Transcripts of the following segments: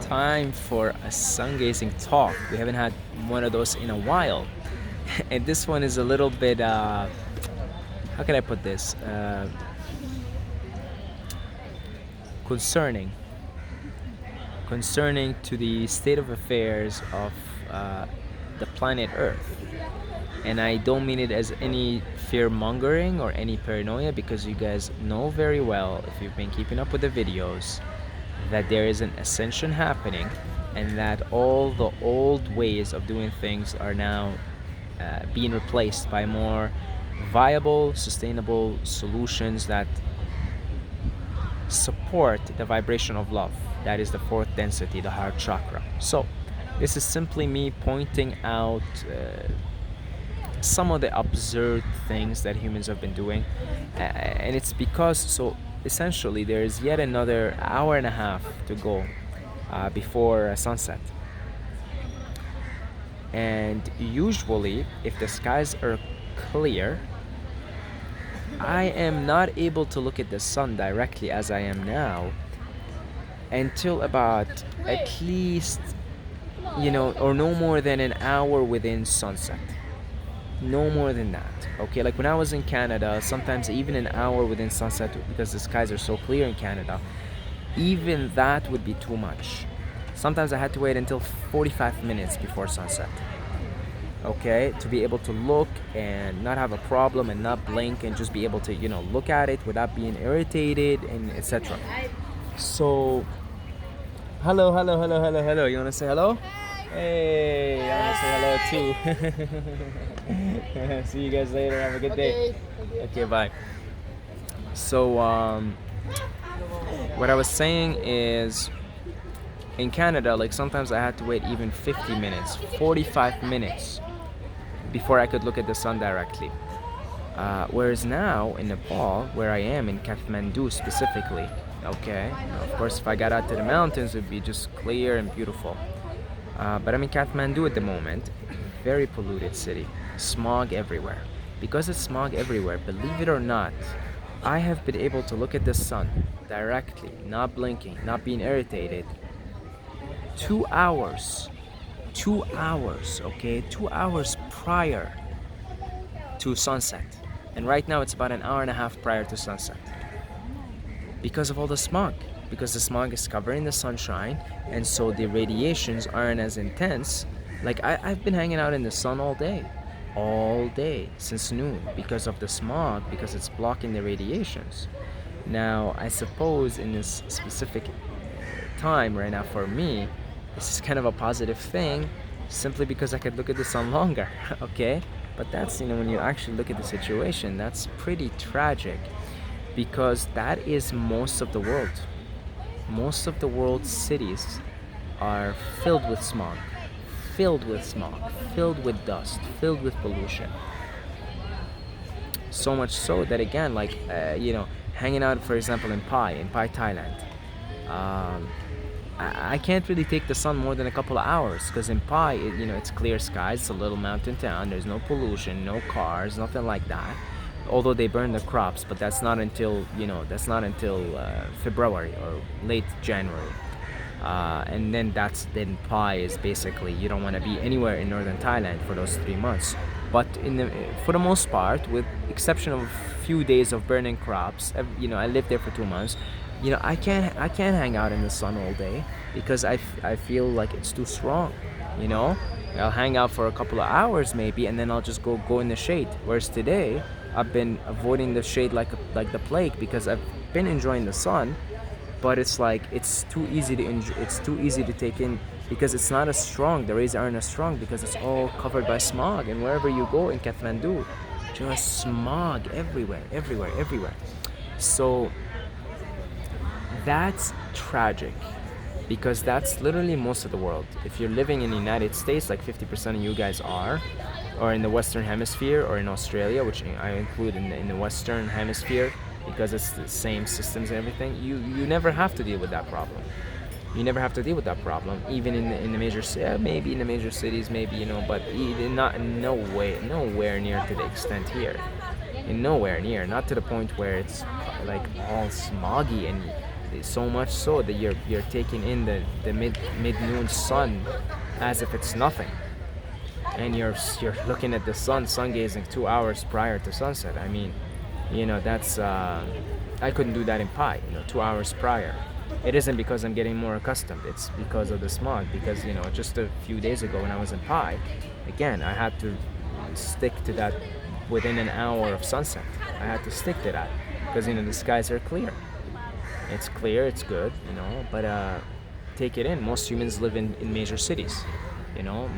time for a sun gazing talk. We haven't had one of those in a while. And this one is a little bit, how can I put this? Concerning. Concerning to the state of affairs of the planet Earth. And I don't mean it as any fear mongering or any paranoia, because you guys know very well, if you've been keeping up with the videos, that there is an ascension happening, and that all the old ways of doing things are now being replaced by more viable, sustainable solutions that support the vibration of love. That is the fourth density, the heart chakra. So this is simply me pointing out some of the absurd things that humans have been doing, and it's because, so essentially there is yet another hour and a half to go before sunset. And usually, if the skies are clear, I am not able to look at the sun directly as I am now until about at least, or no more than an hour within sunset. No more than that. Okay, like when I was in Canada, sometimes even an hour within sunset, because the skies are so clear in Canada, even that would be too much. Sometimes I had to wait until 45 minutes before sunset, okay, to be able to look and not have a problem and not blink and just be able to, look at it without being irritated and etc. So, hello. You want to say hello? Hey, I want to say hello too. See you guys later. Have a good day. Okay, bye. So, what I was saying is, in Canada, like sometimes I had to wait even 50 minutes, 45 minutes before I could look at the sun directly. Whereas now in Nepal, where I am in Kathmandu specifically, okay, of course if I got out to the mountains it would be just clear and beautiful. But I'm in Kathmandu at the moment, very polluted city, smog everywhere. Because it's smog everywhere, believe it or not, I have been able to look at the sun directly, not blinking, not being irritated, 2 hours, okay, 2 hours prior to sunset. And right now it's about an hour and a half prior to sunset. Because of all the smog. Because the smog is covering the sunshine, and so the radiations aren't as intense. Like I've been hanging out in the sun all day since noon, because of the smog, because it's blocking the radiations. Now I suppose in this specific time right now for me, this is kind of a positive thing, simply because I could look at the sun longer. Okay, but that's, when you actually look at the situation, that's pretty tragic, because that is most of the world. Most of the world's cities are filled with smog, filled with dust, filled with pollution. So much so that, again, like, hanging out, for example, in Pai, Thailand, I can't really take the sun more than a couple of hours, because in Pai, it's clear skies, it's a little mountain town, there's no pollution, no cars, nothing like that. Although they burn the crops, but that's not until February or late January. And then Pai is basically, you don't want to be anywhere in northern Thailand for those 3 months. But for the most part, with exception of a few days of burning crops, I lived there for 2 months. I can't hang out in the sun all day, because I feel like it's too strong. I'll hang out for a couple of hours maybe, and then I'll just go in the shade. Whereas today, I've been avoiding the shade like the plague, because I've been enjoying the sun, but it's like it's too easy to take in, because it's not as strong. The rays aren't as strong, because it's all covered by smog, and wherever you go in Kathmandu, just smog everywhere. So that's tragic, because that's literally most of the world. If you're living in the United States, like 50% of you guys are, or in the Western Hemisphere, or in Australia, which I include in the Western Hemisphere, because it's the same systems and everything, you never have to deal with that problem. Even in the major cities, maybe in the major cities, maybe, but nowhere near to the extent here. Nowhere near, not to the point where it's like all smoggy and So much so that you're taking in the mid-noon sun as if it's nothing, and you're looking at the sun gazing 2 hours prior to sunset. I mean, that's I couldn't do that in Pi. 2 hours prior. It isn't because I'm getting more accustomed. It's because of the smog. Because just a few days ago when I was in Pi, again I had to stick to that within an hour of sunset. I had to stick to that because the skies are clear. It's clear, it's good, but take it in. Most humans live in major cities.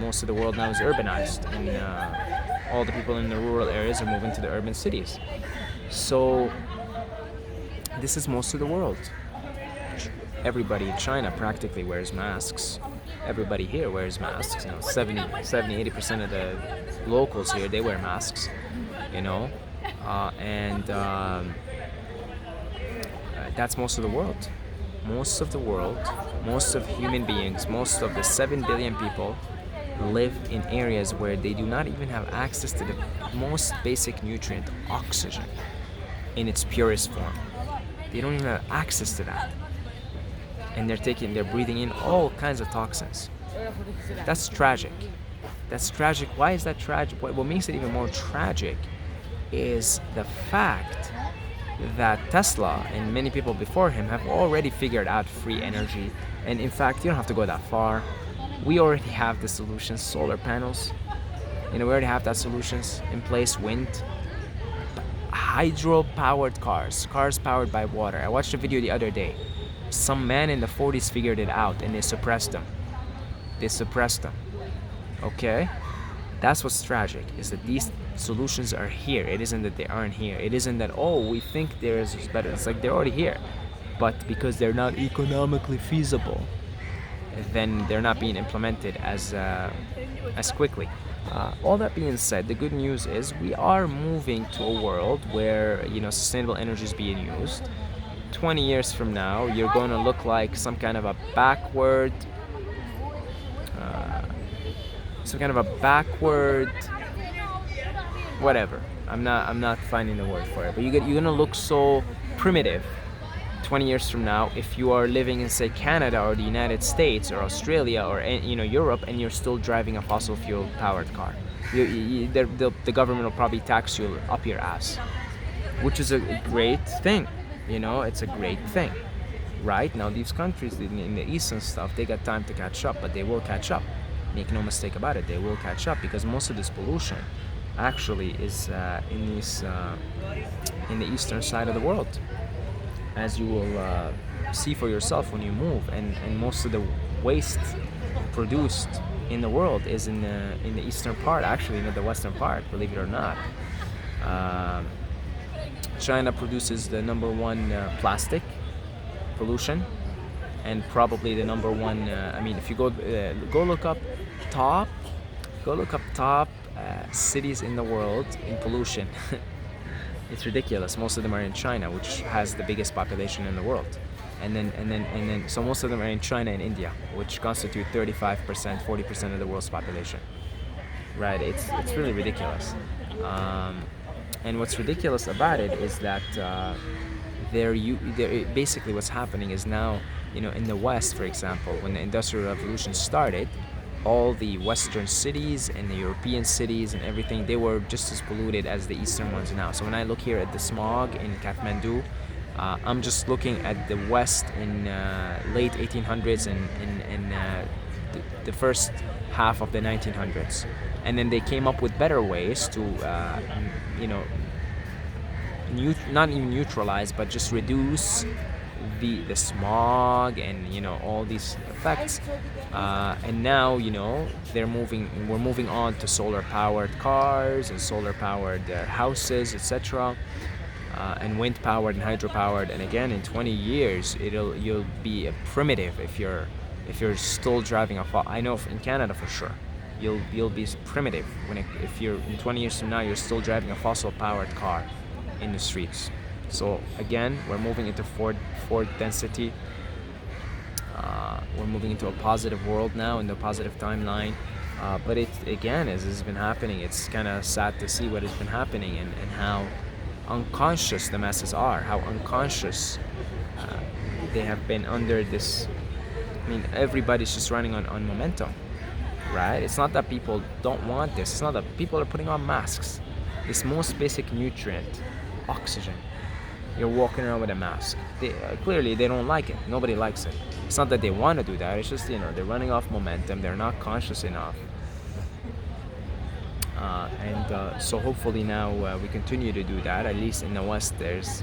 Most of the world now is urbanized, and all the people in the rural areas are moving to the urban cities. So this is most of the world. Everybody in China practically wears masks. Everybody here wears masks. 80% of the locals here, they wear masks. And that's most of the world. Most of the world, most of human beings, most of the 7 billion people live in areas where they do not even have access to the most basic nutrient, oxygen, in its purest form. They don't even have access to that. And they're breathing in all kinds of toxins. That's tragic. That's tragic. Why is that tragic? What makes it even more tragic is the fact that Tesla and many people before him have already figured out free energy. And in fact, you don't have to go that far. We already have the solutions, solar panels. We already have that solutions in place, wind. Hydro-powered cars powered by water. I watched a video the other day. Some man in the 40s figured it out, and they suppressed them. Okay? That's what's tragic, is that these solutions are here. It isn't that they aren't here. It isn't that, we think there is better. It's like they're already here. But because they're not economically feasible, then they're not being implemented as quickly. All that being said, the good news is we are moving to a world where sustainable energy is being used. 20 years from now, you're going to look like some kind of a backward, whatever. I'm not finding the word for it. But you're going to look so primitive 20 years from now if you are living in, say, Canada or the United States or Australia or Europe, and you're still driving a fossil fuel powered car. The government will probably tax you up your ass, which is a great thing. It's a great thing. Right now, these countries in the east and stuff, they got time to catch up, but they will catch up. Make no mistake about it, they will catch up, because most of this pollution actually is in the eastern side of the world, as you will see for yourself when you move. And most of the waste produced in the world is in the eastern part, actually, not the western part, believe it or not. China produces the number one plastic pollution, and probably the number one. If you go look up top cities in the world in pollution. It's ridiculous. Most of them are in China, which has the biggest population in the world, and then so most of them are in China and India, which constitute 35%, 40% of the world's population. Right? It's really ridiculous. And what's ridiculous about it is that basically what's happening is now, in the West, for example, when the Industrial Revolution started, all the Western cities and the European cities and everything, they were just as polluted as the Eastern ones now. So when I look here at the smog in Kathmandu, I'm just looking at the West in late 1800s and the first half of the 1900s. And then they came up with better ways to, not even neutralize, but just reduce the smog and all these effects. And now we're moving on to solar-powered cars and solar-powered houses, etc. And wind-powered and hydro-powered. And again, in 20 years, you'll be a primitive if you're still driving I know in Canada for sure. You'll be primitive if you're in 20 years from now you're still driving a fossil-powered car in the streets. So again, we're moving into fourth density. We're moving into a positive world now, in the positive timeline. But it again, as has been happening, it's kind of sad to see what has been happening and how unconscious the masses are, how unconscious they have been under this. I mean, everybody's just running on momentum, right? It's not that people don't want this. It's not that people are putting on masks. This most basic nutrient, oxygen. You're walking around with a mask. Clearly, they don't like it. Nobody likes it. It's not that they want to do that. It's just, they're running off momentum. They're not conscious enough. So hopefully now we continue to do that. At least in the West, there's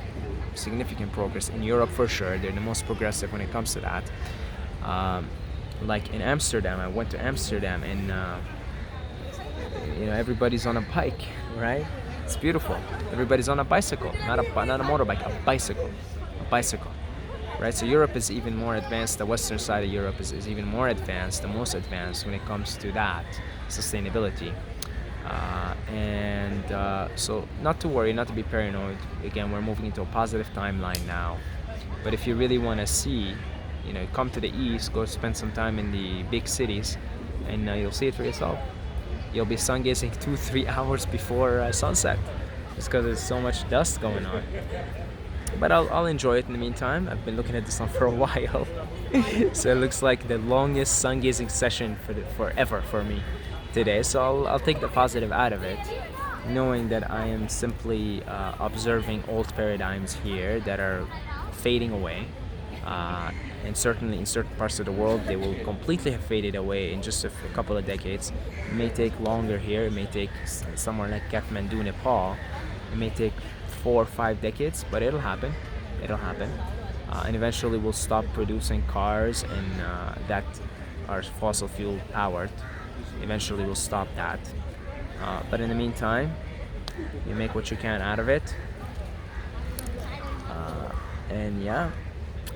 significant progress. In Europe, for sure, they're the most progressive when it comes to that. Like in Amsterdam, I went to Amsterdam, and everybody's on a bike, right? It's beautiful. Everybody's on a bicycle, not a motorbike, a bicycle, right? So Europe is even more advanced. The western side of Europe is even more advanced, the most advanced when it comes to that sustainability. So not to worry, not to be paranoid. Again, we're moving into a positive timeline now. But if you really want to see, come to the east, go spend some time in the big cities, and you'll see it for yourself. You'll be sun gazing 2-3 hours before sunset, just because there's so much dust going on. But I'll enjoy it in the meantime. I've been looking at the sun for a while, so it looks like the longest sun gazing session forever for me today. So I'll take the positive out of it, knowing that I am simply observing old paradigms here that are fading away. And certainly in certain parts of the world, they will completely have faded away in just a couple of decades. It may take longer here. It may take somewhere like Kathmandu, Nepal. It may take 4 or 5 decades, but it'll happen. And eventually we'll stop producing cars that are fossil fuel powered. Eventually we'll stop that. But in the meantime, you make what you can out of it. And yeah,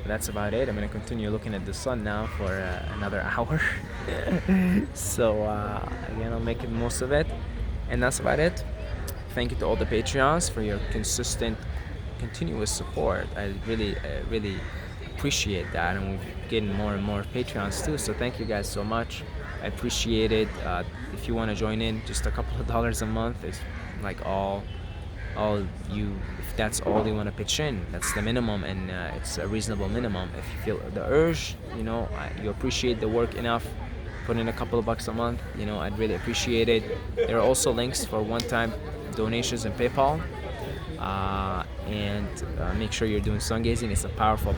that's about it. I'm going to continue looking at the sun now for another hour. So again, I'll make the most of it. And that's about it. Thank you to all the Patreons for your consistent, continuous support. I really appreciate that. And we're getting more and more Patreons too. So thank you guys so much. I appreciate it. If you want to join in, just a couple of dollars a month is like if that's all you want to pitch in, that's the minimum, and it's a reasonable minimum. If you feel the urge, you appreciate the work enough, put in a couple of bucks a month, I'd really appreciate it. There are also links for one-time donations in PayPal, and make sure you're doing sun gazing. It's a powerful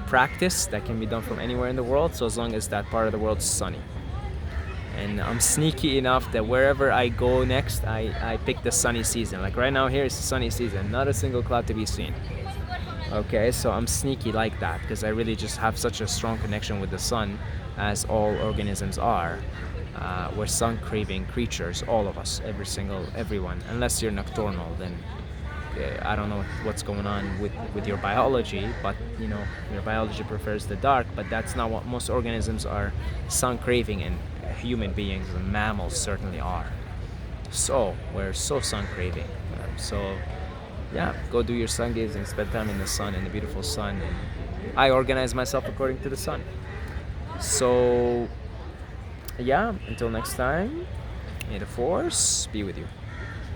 practice that can be done from anywhere in the world, so as long as that part of the world is sunny. And I'm sneaky enough that wherever I go next, I pick the sunny season. Like right now here, it's the sunny season. Not a single cloud to be seen. Okay, so I'm sneaky like that because I really just have such a strong connection with the sun, as all organisms are. We're sun-craving creatures, all of us, everyone. Unless you're nocturnal, then I don't know what's going on with your biology, but your biology prefers the dark. But that's not what most organisms are sun-craving, and human beings and mammals certainly are. So we're so sun-craving. So yeah, go do your sun gazing, spend time in the sun, in the beautiful sun. And I organize myself according to the sun. So yeah, until next time, may the force be with you.